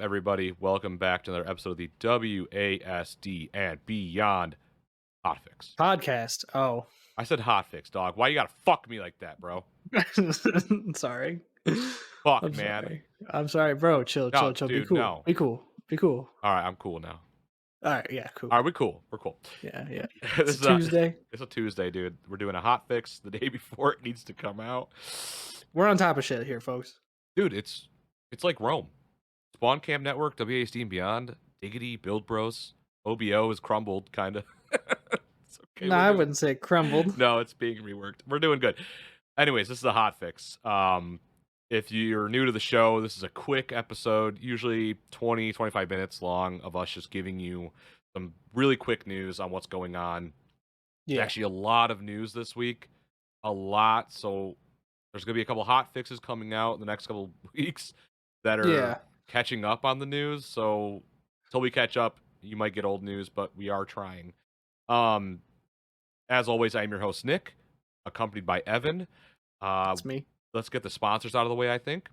everybody? Welcome back to another episode of the WASD and Beyond Hotfix. Podcast. Oh, I said Hotfix, dog. Why you gotta fuck me like that, bro? sorry. Fuck, I'm man. sorry. I'm sorry, bro. Chill. No, Be dude, cool. no. Be cool. Be cool. All right, I'm cool now. All right. Yeah. Cool. All right, we're cool. We're cool. Yeah. Yeah. This It's is a Tuesday. it's a Tuesday, dude. We're doing a hotfix the day before it needs to come out. We're on top of shit here, folks. Dude, it's like Rome. Spawn Camp Network, WASD and Beyond, Diggity, Build Bros, OBO is crumbled, kind of. Okay, No, I wouldn't say it crumbled. No, it's being reworked. We're doing good. Anyways, this is a hot fix. If you're new to the show, this is a quick episode, usually 20, 25 minutes long, of us just giving you some really quick news on what's going on. Yeah. There's actually a lot of news this week. A lot. So there's going to be a couple hot fixes coming out in the next couple weeks that are catching up on the news. So until we catch up, you might get old news, but we are trying. As always, I'm your host, Nick, accompanied by Evan. That's me. Let's get the sponsors out of the way, I think.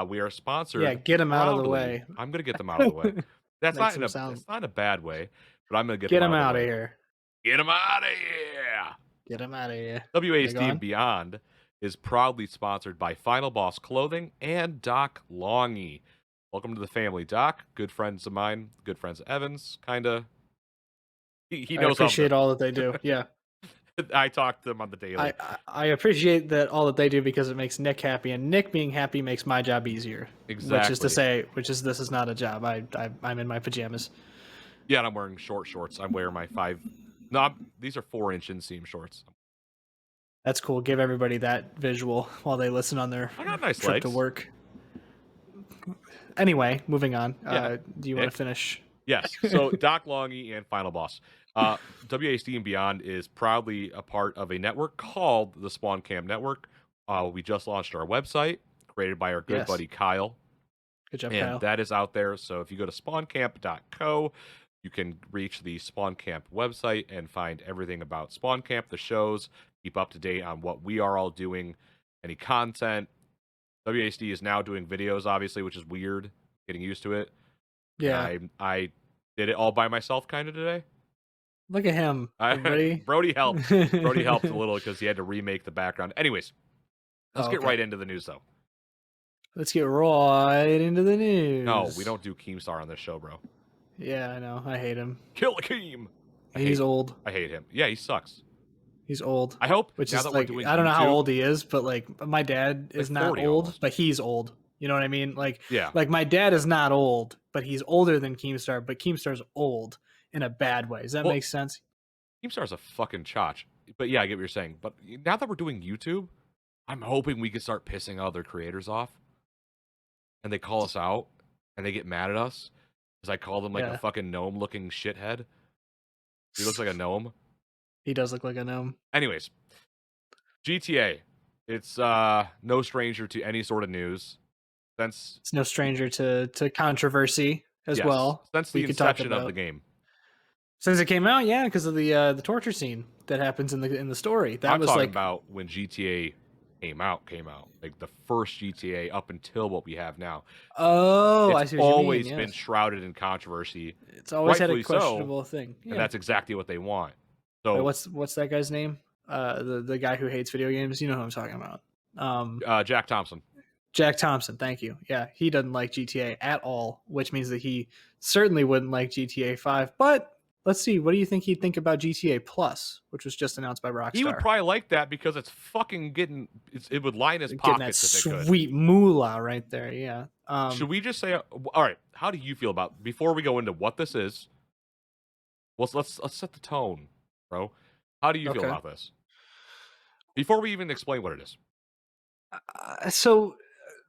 We are sponsored. Yeah, get them out of the proudly. way. I'm going to get them out of the way. That's not Makes in them it's not in a bad way, but I'm going to Get them out out of of the way. here. Get them out of here. Get them out of here. WASD and Beyond is proudly sponsored by FINALBOSS Clothing and Doc Longy. Welcome to the family, Doc. Good friends of mine. Good friends of Evan's, kind of. He knows. I appreciate all that they do. Yeah. I talk to them on the daily. I appreciate that all that they do because it makes Nick happy, and Nick being happy makes my job easier. Exactly. Which is to say, this is not a job. I'm in my pajamas. Yeah, and I'm wearing short shorts. I'm wearing my these are 4-inch inseam shorts. That's cool. Give everybody that visual while they listen on their nice trip legs to work. Anyway, moving on. Yeah. Do you want to finish? Yes. So Doc Longy and FINALBOSS. WASD and Beyond is proudly a part of a network called the Spawn Camp Network. We just launched our website, created by our good buddy Kyle. Good job, and Kyle. That is out there. So if you go to spawncamp.co, you can reach the Spawn Camp website and find everything about Spawn Camp, the shows, keep up to date on what we are all doing, any content. WASD is now doing videos, obviously, which is weird, getting used to it. Yeah. I did it all by myself kind of today. Look at him. Brody helped. Brody helped a little because he had to remake the background. Anyways, let's get right into the news, though. Let's get right into the news. No, we don't do Keemstar on this show, bro. Yeah, I know. I hate him. Kill Akeem. He's old. I hate him. Yeah, he sucks. He's old. I hope. Which now is that like, we're doing I don't know YouTube, how old he is, but like my dad is like not old, almost. but he's old. You know what I mean? Like, yeah. Like my dad is not old, but he's older than Keemstar, but Keemstar's old in a bad way. Does that make sense? Keemstar's a fucking chotch. But yeah, I get what you're saying. But now that we're doing YouTube, I'm hoping we can start pissing other creators off. And they call us out, and they get mad at us. Because I call them like a fucking gnome-looking shithead. He looks like a gnome. He does look like a gnome. Anyways, GTA. It's no stranger to any sort of news. It's no stranger to controversy as well. Since the inception of the game. Since it came out, yeah, because of the torture scene that happens in the story. That I'm was talking like about when GTA came out, like the first GTA up until what we have now. Oh, it's I see what you mean. Always been shrouded in controversy. It's always had a questionable thing, and that's exactly what they want. So wait, what's that guy's name? The guy who hates video games. You know who I'm talking about. Jack Thompson. Jack Thompson, thank you. Yeah, he doesn't like GTA at all, which means that he certainly wouldn't like GTA 5. But let's see, what do you think he'd think about GTA Plus, which was just announced by Rockstar? He would probably like that because it's fucking it would line his pockets if it could. Sweet moolah right there, yeah. Should we just say, all right, how do you feel about, before we go into what this is, let's set the tone, bro. How do you feel about this? Before we even explain what it is. So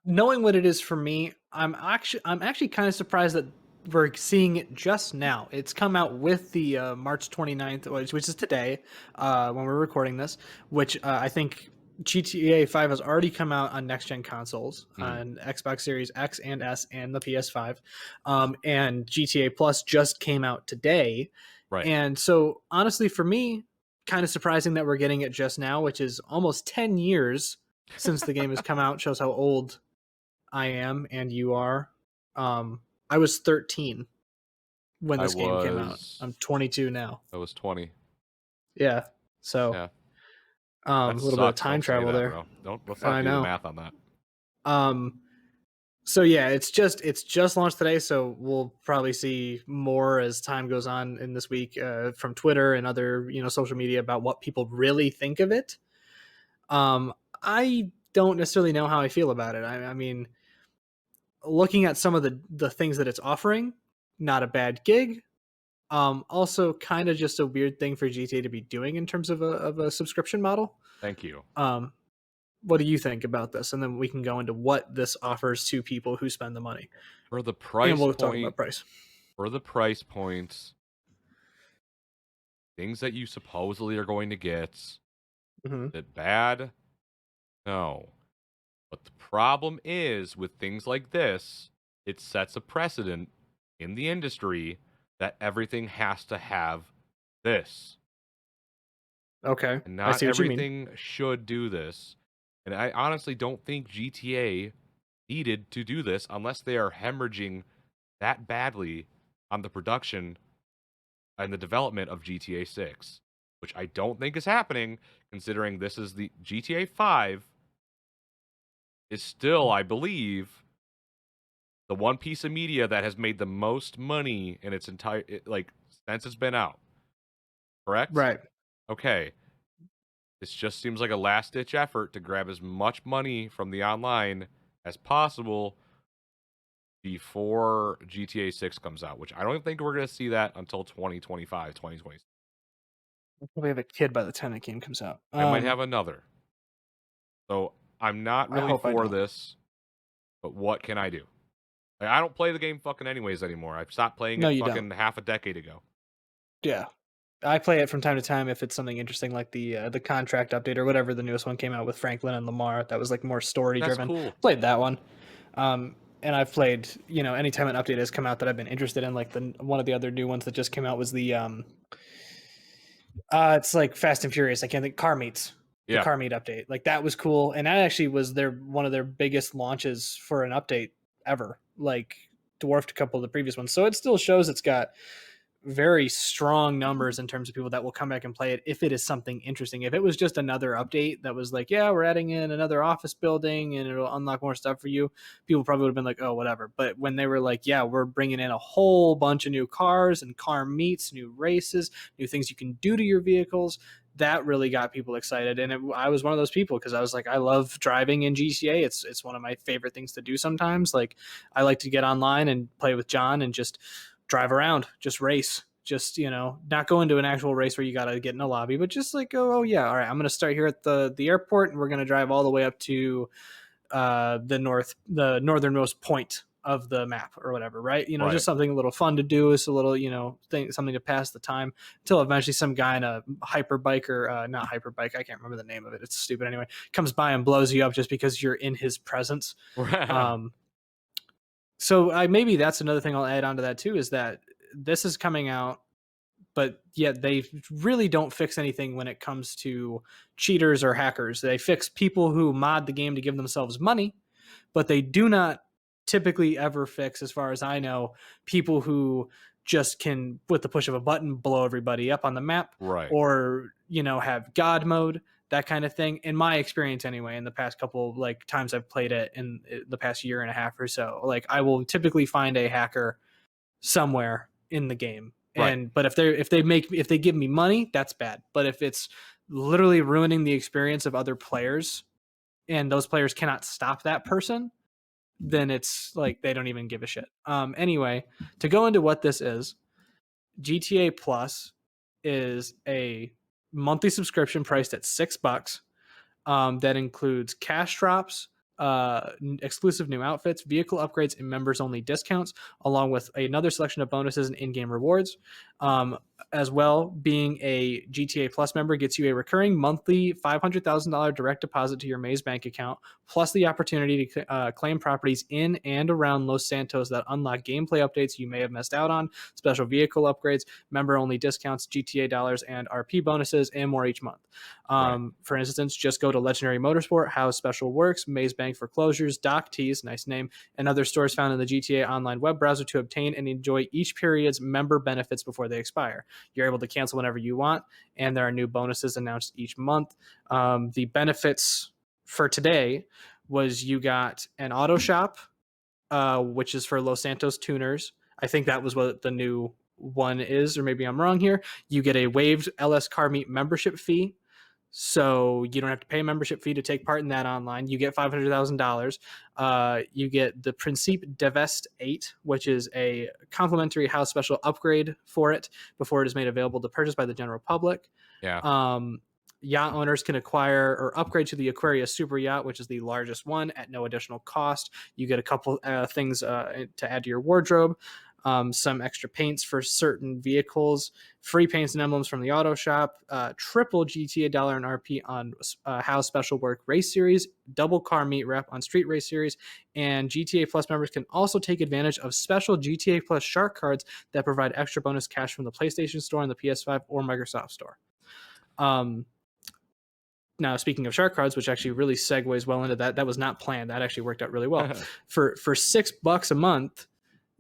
knowing what it is for me, I'm actually kind of surprised that we're seeing it just now. It's come out with the March 29th, which is today, when we're recording this, which I think GTA 5 has already come out on next-gen consoles, on Xbox Series X and S and the PS5. And GTA Plus just came out today. Right. And so honestly, for me, kind of surprising that we're getting it just now, which is almost 10 years since the game has come out. Shows how old I am and you are. I was 13 when I this game came out. was I'm 22 now. I was 20. Yeah. So, Yeah. a That little bit of sucks. time Don't say travel that, there. bro. Don't let's not I do the know. math on that. Um, so yeah, it's just launched today, so we'll probably see more as time goes on in this week from Twitter and other social media about what people really think of it. Um, I don't necessarily know how I feel about it. I mean, looking at some of the things that it's offering, not a bad gig. Also, kind of just a weird thing for GTA to be doing in terms of a subscription model. Thank you. Um, what do you think about this? And then we can go into what this offers to people who spend the money, For the and price we'll talk point, about price. for the price points, things that you supposedly are going to get, is Hmm. it bad? No. But the problem is with things like this, it sets a precedent in the industry that everything has to have this. Okay, And I not see what you mean. everything should do this. And I honestly don't think GTA needed to do this unless they are hemorrhaging that badly on the production and the development of GTA 6, which I don't think is happening considering this is the GTA 5 is still, I believe, the one piece of media that has made the most money in its entire like since it's been out. Correct? Right. Okay. This just seems like a last ditch effort to grab as much money from the online as possible before GTA 6 comes out, which I don't think we're going to see that until 2025, 2026. We'll probably have a kid by the time that game comes out. I might have another. So I'm not I really hope I for don't. this, but what can I do? Like, I don't play the game fucking anyways anymore. I've stopped playing No, it you don't. fucking half a decade ago. Yeah, I play it from time to time if it's something interesting, like the contract update or whatever the newest one came out with Franklin and Lamar. That was like more story That's driven. cool. Played that one. And I've played, anytime an update has come out that I've been interested in, like the one of the other new ones that just came out was it's like Fast and Furious. I can't think. Car Meets, the Yeah. Car Meet update. Like that was cool, and that actually was one of their biggest launches for an update ever. Like dwarfed a couple of the previous ones. So it still shows it's got very strong numbers in terms of people that will come back and play it if it is something interesting. If it was just another update that was like, yeah, we're adding in another office building and it'll unlock more stuff for you, people probably would have been like, oh, whatever. But when they were like, yeah, we're bringing in a whole bunch of new cars and car meets, new races, new things you can do to your vehicles, that really got people excited. And I was one of those people because I was like, I love driving in GTA. It's one of my favorite things to do sometimes. Like I like to get online and play with John and just drive around, just race, just not go into an actual race where you got to get in a lobby, but just like go, oh yeah, all right, I'm going to start here at the airport and we're going to drive all the way up to the northernmost point of the map or whatever, right? Right. Just something a little fun to do, is a little thing, something to pass the time until eventually some guy in a hyper bike or not hyper bike, I can't remember the name of it, it's stupid anyway, comes by and blows you up just because you're in his presence. um so maybe that's another thing I'll add onto that too, is that this is coming out, but yet they really don't fix anything when it comes to cheaters or hackers. They fix people who mod the game to give themselves money, but they do not typically ever fix, as far as I know, people who just can, with the push of a button, blow everybody up on the map, Right. or have God mode, that kind of thing. In my experience, anyway, in the past couple like times I've played it in the past year and a half or so, like I will typically find a hacker somewhere in the game. Right. And but if they give me money, that's bad. But if it's literally ruining the experience of other players and those players cannot stop that person, then it's like they don't even give a shit. Anyway, to go into what this is, GTA Plus is a monthly subscription priced at $6. That includes cash drops, exclusive new outfits, vehicle upgrades, and members only discounts, along with another selection of bonuses and in game rewards. as well, being a GTA Plus member gets you a recurring monthly $500,000 direct deposit to your Maze Bank account, plus the opportunity to claim properties in and around Los Santos that unlock gameplay updates you may have missed out on, special vehicle upgrades, member only discounts, GTA dollars, and RP bonuses, and more each month. Right. For instance, just go to Legendary Motorsport, how special works, Maze Bank Foreclosures, Doc Tees, nice name, and other stores found in the GTA Online web browser to obtain and enjoy each period's member benefits before they expire. You're able to cancel whenever you want, and there are new bonuses announced each month. The benefits for today was you got an auto shop, which is for Los Santos tuners. I think that was what the new one is, or maybe I'm wrong here. You get a waived LS Car Meet membership fee, so you don't have to pay a membership fee to take part in that online. You get $500,000. You get the Principe Devest 8, which is a complimentary house special upgrade for it before it is made available to purchase by the general public. Yeah. Yacht owners can acquire or upgrade to the Aquarius Super Yacht, which is the largest one, at no additional cost. You get a couple things to add to your wardrobe, some extra paints for certain vehicles, free paints and emblems from the auto shop, triple GTA dollar and RP on How Special Work Race Series, double car meet rep on Street Race Series, and GTA Plus members can also take advantage of special GTA Plus shark cards that provide extra bonus cash from the PlayStation Store and the PS5 or Microsoft Store. Now, speaking of shark cards, which actually really segues well into that, that was not planned. That actually worked out really well. For $6 a month,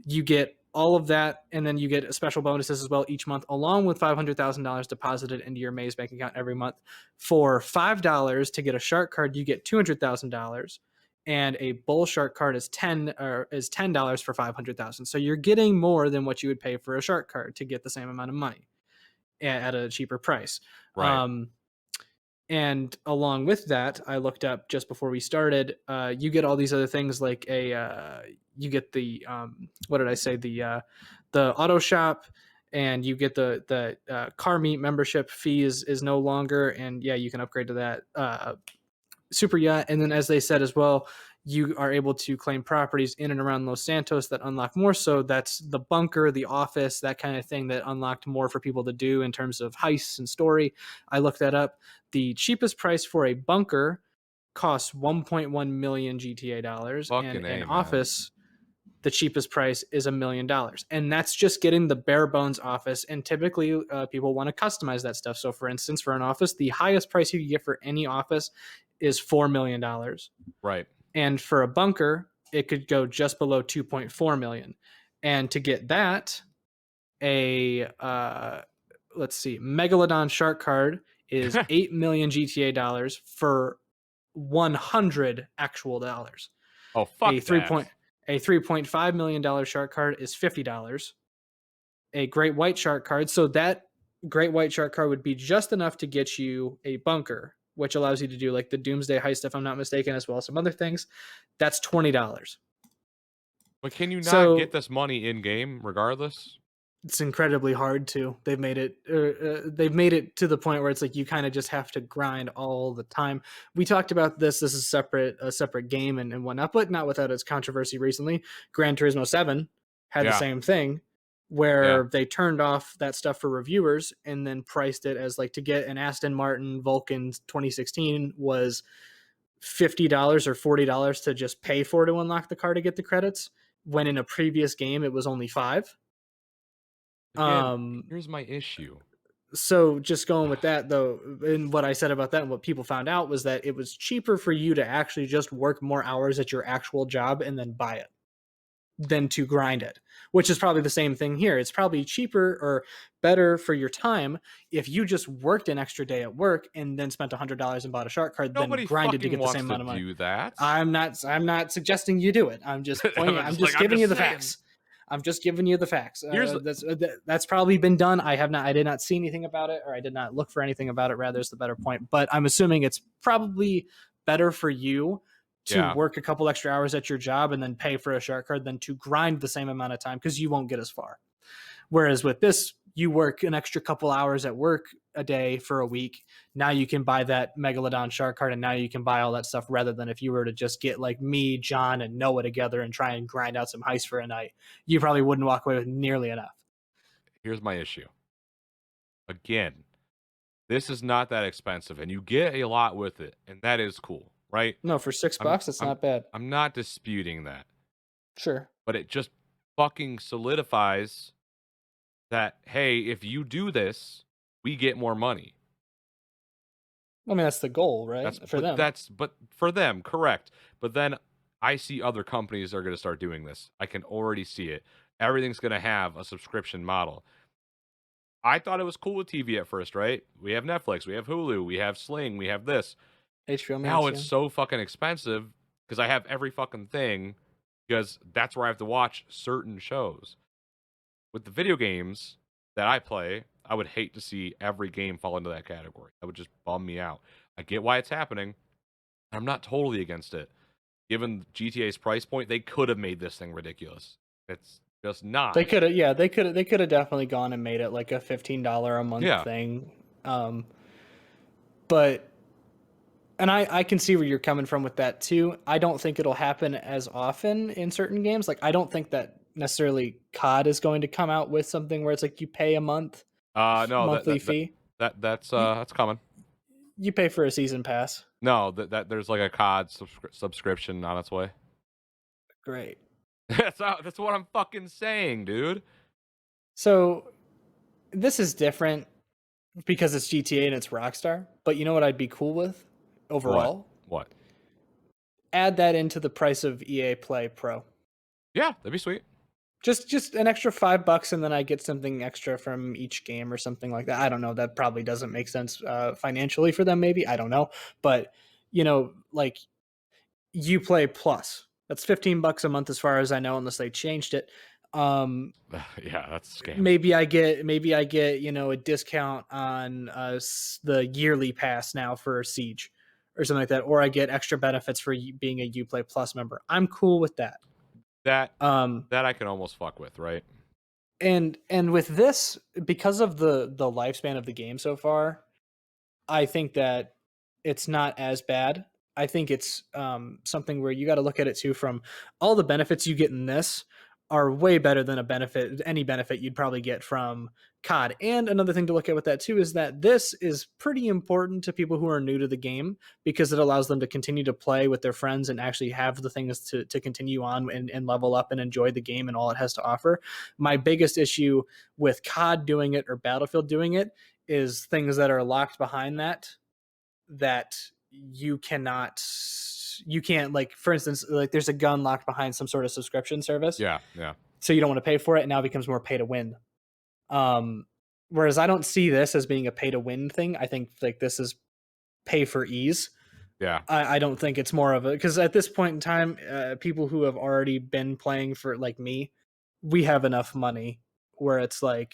you get all of that, and then you get special bonuses as well each month, along with $500,000 deposited into your Maze Bank account every month. For $5 to get a shark card, you get $200,000, and a bull shark card is $10 for $500,000. So you're getting more than what you would pay for a shark card to get the same amount of money at a cheaper price. Right. And along with that, I looked up just before we started. You get all these other things like you get the what did I say, the auto shop, and you get the car meet membership fee is no longer, and yeah, you can upgrade to that super yacht. And then, as they said as well, you are able to claim properties in and around Los Santos that unlock more. So that's the bunker, the office, that kind of thing that unlocked more for people to do in terms of heists and story. I looked that up. The cheapest price for a bunker costs 1.1 million GTA dollars, and Fucking an A, man. office, the cheapest price is $1 million, and that's just getting the bare bones office. And typically, people want to customize that stuff. So, for instance, for an office, the highest price you can get for any office is $4 million, Right. and for a bunker, it could go just below 2.4 million. And to get that, a let's see, Megalodon shark card is 8 million GTA dollars for 100 actual dollars. Oh, A fuck 3 that. point a $3.5 million shark card is $50. A great white shark card, so that great white shark card would be just enough to get you a bunker, which allows you to do like the Doomsday Heist, if I'm not mistaken, as well as some other things. That's $20. But can you not get So this money in game regardless? it's incredibly hard to. They've made it to the point where it's like you kind of just have to grind all the time. We talked about this. This is a separate game and whatnot, but not without its controversy recently. Gran Turismo 7 had the Yeah. same thing, where they turned off that stuff for reviewers and then priced it as like to get an Aston Martin Vulcan 2016 was $50 or $40 to just pay for to unlock the car to get the credits, when in a previous game it was only 5. Again, Um, here's my issue. so just going with that though, and what I said about that and what people found out was that it was cheaper for you to actually just work more hours at your actual job and then buy it than to grind it, which is probably the same thing here. It's probably cheaper or better for your time if you just worked an extra day at work and then spent $100 and bought a shark card, then Nobody grinded to fucking get the wants same to amount of money. do that. I'm not suggesting you do it. I'm just pointing. I'm just I'm giving you the saying. facts. I'm just giving you the facts. Here's That's probably been done. I did not see anything about it, or I did not look for anything about it. Rather, is the better point. But I'm assuming it's probably better for you to Yeah. work a couple extra hours at your job and then pay for a shark card than to grind the same amount of time, because you won't get as far. Whereas with this, you work an extra couple hours at work a day for a week. Now you can buy that Megalodon shark card, and now you can buy all that stuff, rather than if you were to just get like me, John, and Noah together and try and grind out some heists for a night. You probably wouldn't walk away with nearly enough. Here's my issue. again, this is not that expensive, and you get a lot with it, and that is cool, right? No, for 6 I'm bucks, it's I'm not bad. I'm not disputing that, Sure. but it just fucking solidifies that, hey, if you do this, we get more money. I mean, that's the goal, That's right? For but them. that's but for them, correct. But then I see other companies are going to start doing this. I can already see it. Everything's going to have a subscription model. I thought it was cool with TV at first, right? We have Netflix, we have Hulu, we have Sling, we have this. HBO Now Max, it's yeah. so fucking expensive because I have every fucking thing because that's where I have to watch certain shows. With the video games that I play, I would hate to see every game fall into that category. That would just bum me out. I get why it's happening. I'm not totally against it. Given GTA's price point, they could have made this thing ridiculous. It's just not. They coulda yeah, they coulda definitely gone and made it like a $15 a month Yeah. thing. But and I can see where you're coming from with that too. I don't think it'll happen as often in certain games. Like I don't think that necessarily COD is going to come out with something where it's like you pay a No, monthly fee. You that's coming. you pay for a season pass. No, that there's like a COD subscription on its way. Great. That's what I'm fucking saying, dude. So this is different because it's GTA and it's Rockstar. But you know what I'd be cool with What? overall? What? Add that into the price of EA Play Pro. Yeah, that'd be sweet. Just an extra $5 and then I get something extra from each game or something like that. I don't know. That probably doesn't make sense financially for them. Maybe I don't know, but like Uplay Plus. That's $15 a month as far as I know, unless they changed it. Yeah, that's a scam. Maybe I get a discount on the yearly pass now for Siege or something like that, or I get extra benefits for being a Uplay Plus member. I'm cool with that. That Um, that I can almost fuck with, right? and with this, because of the lifespan of the game so far, I think that it's not as bad. I think it's something where you got to look at it too from all the benefits you get in this are way better than any benefit you'd probably get from COD. And another thing to look at with that too is that this is pretty important to people who are new to the game because it allows them to continue to play with their friends and actually have the things to continue on and level up and enjoy the game and all it has to offer. My biggest issue with COD doing it or Battlefield doing it is things that are locked behind that you can't, like, for instance, like there's a gun locked behind some sort of subscription service, Yeah, yeah, so you don't want to pay for it. It now becomes more pay to win. um Whereas I don't see this as being a pay to win thing. I think like this is pay for ease. yeah, I don't think it's more of a, because at this point in time, people who have already been playing for like me, we have enough money where it's like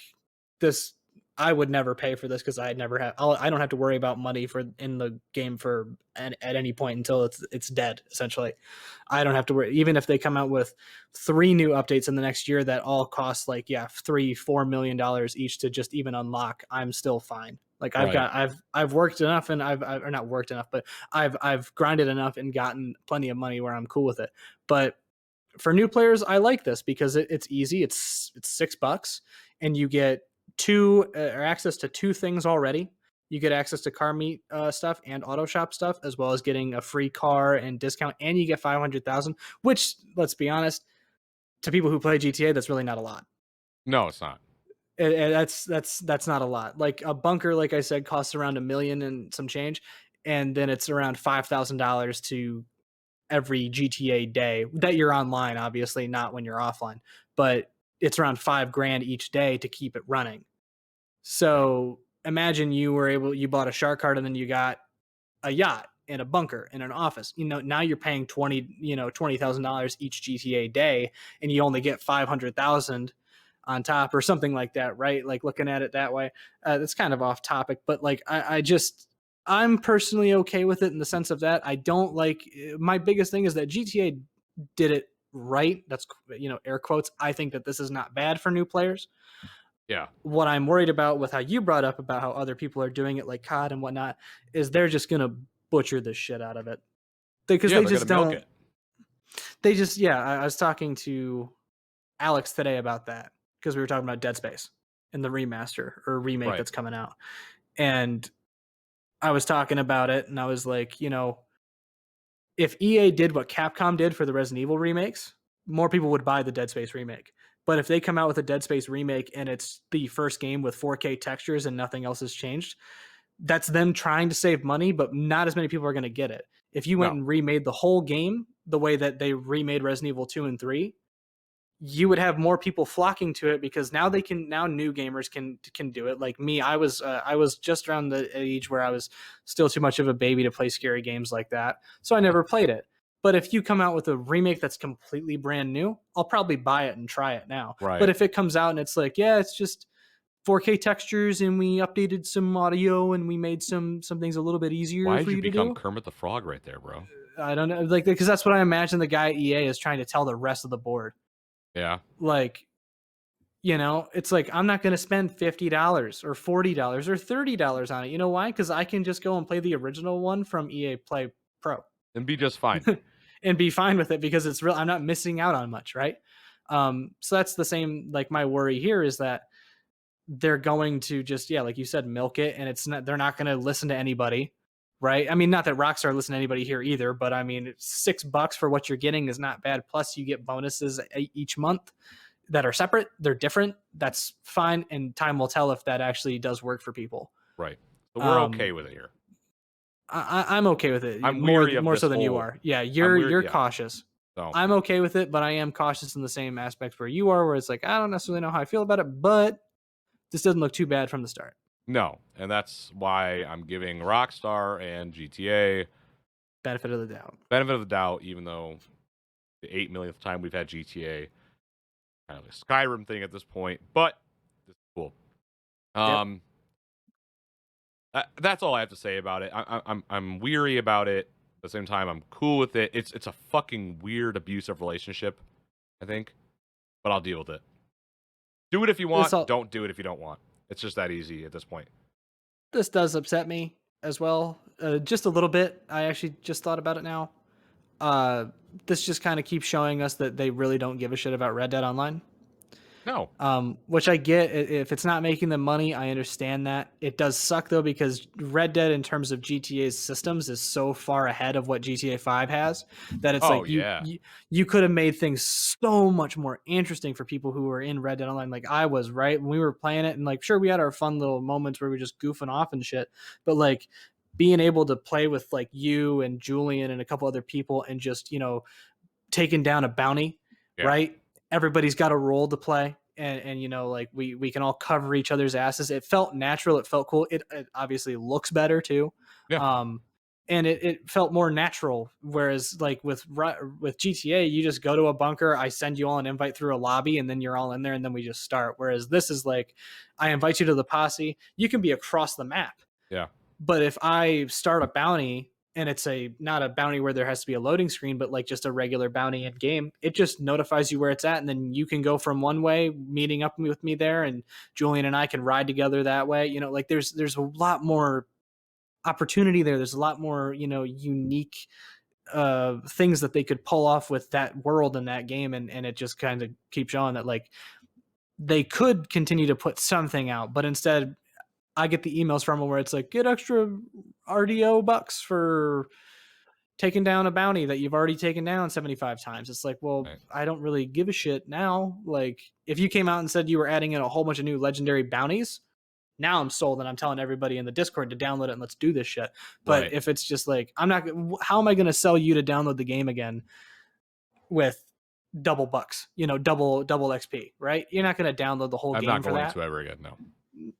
this. I would never pay for this because I never have. I don't have to worry about money for in the game for at any point until it's dead. Essentially, I don't have to worry. Even if they come out with 3 new updates in the next year that all cost like 3-4 million dollars each to just even unlock, I'm still fine. Like right. I've worked enough and I've or not worked enough, but I've grinded enough and gotten plenty of money where I'm cool with it. But for new players, I like this because it's easy. It's $6 and you get two or access to 2 things already. You get access to car meet stuff and auto shop stuff, as well as getting a free car and discount, and you get 500,000. Which, let's be honest, to people who play GTA, that's really not a lot. No, it's not. That's not a lot. Like a bunker, like I said, costs around 1 million and some change, and then it's around $5,000 to every GTA day that you're online. Obviously, not when you're offline, but it's around 5 grand each day to keep it running. Yeah, So imagine you bought a shark card and then you got a yacht and a bunker and an office. Now you're paying $20,000 each GTA day, and you only get 500,000 on top or something like that, right? Like looking at it that way, that's kind of off topic, but like I'm personally okay with it in the sense of that I don't like. My biggest thing is that GTA did it right. That's air quotes. I think that this is not bad for new players. yeah, What I'm worried about with how you brought up about how other people are doing it, like COD and whatnot, is they're just gonna butcher the shit out of it because yeah. they They're gonna just milk don't. it. They just I was talking to Alex today about that because we were talking about Dead Space, in the remaster or remake Right. that's coming out. And I was talking about it, and I was like, if EA did what Capcom did for the Resident Evil remakes, more people would buy the Dead Space remake. But if they come out with a Dead Space remake and it's the first game with 4K textures and nothing else has changed, that's them trying to save money, but not as many people are going to get it. If you went No. and remade the whole game the way that they remade Resident Evil 2 and 3, you would have more people flocking to it because now new gamers can do it. Like me, I was just around the age where I was still too much of a baby to play scary games like that, so I Yeah. never played it. But if you come out with a remake that's completely brand new, I'll probably buy it and try it now. But Right. if it comes out and it's like, yeah, it's just 4K textures and we updated some audio and we made some things a little bit easier Why for did you you to become do, Kermit the Frog right there, bro? I don't know, like, because that's what I imagine the guy at EA is trying to tell the rest of the board. Yeah. Like, it's like I'm not going to spend $50 or $40 or $30 on it. You know why? Because I can just go and play the original one from EA Play Pro And be just fine. and be fine with it because it's real. I'm not missing out on much, right? So that's the same. Like my worry here is that they're going to just, yeah, like you said, milk it, and it's not. They're not going to listen to anybody, right? I mean, not that Rockstar listen to anybody here either, but I mean, it's $6 for what you're getting is not bad. Plus, you get bonuses each month that are separate. They're different. That's fine, and time will tell if that actually does work for people. Right. So we're Um, okay with it here. I'm okay with it I'm more weary of more this so than you whole. are. Yeah, I'm you're yeah. cautious. So I'm okay with it, but I am cautious in the same aspects where you are, where it's like I don't necessarily know how I feel about it, but this doesn't look too bad from the start. no, and that's why I'm giving Rockstar and GTA Benefit of the doubt. benefit of the doubt, even though the 8 millionth time we've had GTA, kind of a Skyrim thing at this point, but this is cool. Yep. That's all I have to say about it. I'm weary about it. At the same time, I'm cool with it. It's a fucking weird abusive relationship, I think, but I'll deal with it. Do it if you want. Don't do it if you don't want. It's just that easy at this point. This does upset me as well, just a little bit. I actually just thought about it now. This just kind of keeps showing us that they really don't give a shit about Red Dead Online. No. Which I get. If it's not making them money, I understand that. It does suck though because Red Dead, in terms of GTA's systems, is so far ahead of what GTA 5 has that it's like you could have made things so much more interesting for people who were in Red Dead Online. Like I was, right, when we were playing it, and like sure we had our fun little moments where we were just goofing off and shit, but like being able to play with like you and Julian and a couple other people and just taking down a bounty, right? Everybody's got a role to play, and like we can all cover each other's asses. It felt natural. It felt cool. It obviously looks better too. Yeah. And it felt more natural. Whereas like with GTA, you just go to a bunker. I send you all an invite through a lobby, and then you're all in there, and then we just start. Whereas this is like, I invite you to the posse. You can be across the map. Yeah. But if I start a bounty and it's not a bounty where there has to be a loading screen, but like just a regular bounty in game, it just notifies you where it's at. And then you can go from one way, meeting up with me there, and Julian and I can ride together that way. Like there's a lot more opportunity there. There's a lot more, unique things that they could pull off with that world in that game. And it just kind of keeps showing that like they could continue to put something out, but instead I get the emails from them where it's like, get extra RDO bucks for taking down a bounty that you've already taken down 75 times. It's like, well, Right. I don't really give a shit now. Like, if you came out and said you were adding in a whole bunch of new legendary bounties, now I'm sold and I'm telling everybody in the Discord to download it and let's do this shit. But if it's just like, how am I going to sell you to download the game again with double bucks, double XP, right? You're not going to download the whole game for that. I'm not going to ever again, no.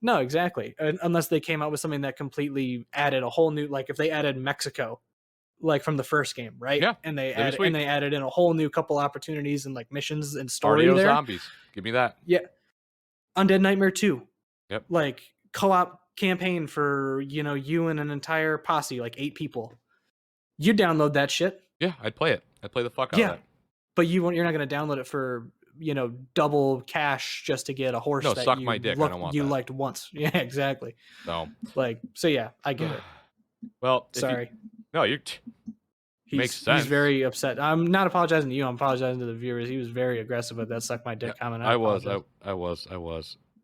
No, exactly. Unless they came out with something that completely added a whole new, like if they added Mexico, like from the first game, right? Yeah. And they added in a whole new couple opportunities and like missions and story RDO there. zombies. Give me that. Yeah. Undead Nightmare 2. Yep. Like co-op campaign for, you and an entire posse, like 8 people. You download that shit. Yeah, I'd play it. I'd play the fuck out of it. But you're not going to download it for double cash just to get a horse that suck you my dick. I don't want you that. liked once. Yeah, exactly. No. So yeah, I get it. Well, sorry. Makes sense. He's very upset. I'm not apologizing to you. I'm apologizing to the viewers. He was very aggressive with that suck my dick comment. I was. But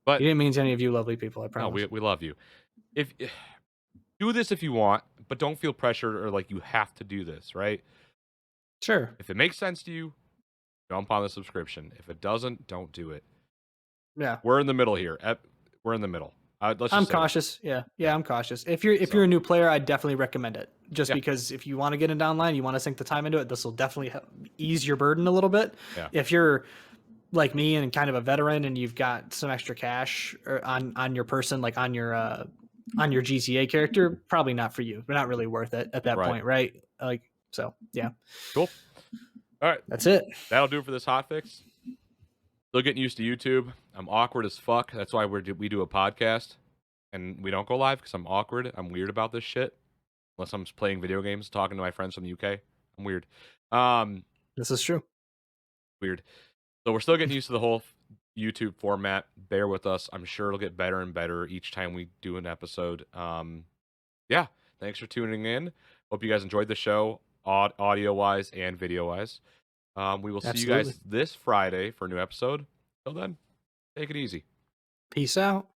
But You didn't mean to any of you lovely people, I no, promise. we love you. If do this if you want, but don't feel pressured or like you have to do this, right? Sure. If it makes sense to you, jump on the subscription. If it doesn't, don't do it. Yeah. We're in the middle here. We're in the middle. Let's I'm just say that. cautious. Yeah. Yeah. Yeah, I'm cautious. If you're So a new player, I definitely recommend it. Just yeah, because if you want to get into online, you want to sink the time into it, this will definitely ease your burden a little bit. yeah, If you're like me and kind of a veteran and you've got some extra cash on your person, like on your GTA character, probably not for you. But not really worth it at that right. point, right? Like so, yeah. Cool. All right, That's it. that'll do it for this hotfix. Still getting used to YouTube. I'm awkward as fuck. That's why we do a podcast and we don't go live because I'm awkward. I'm weird about this shit. Unless I'm just playing video games, talking to my friends from the UK. I'm weird. Um, This is true. weird. So we're still getting used to the whole YouTube format. Bear with us. I'm sure it'll get better and better each time we do an episode. Yeah. Thanks for tuning in. Hope you guys enjoyed the show, audio wise and video wise. We will see you Absolutely. guys this Friday for a new episode. Till then, take it easy. Peace out.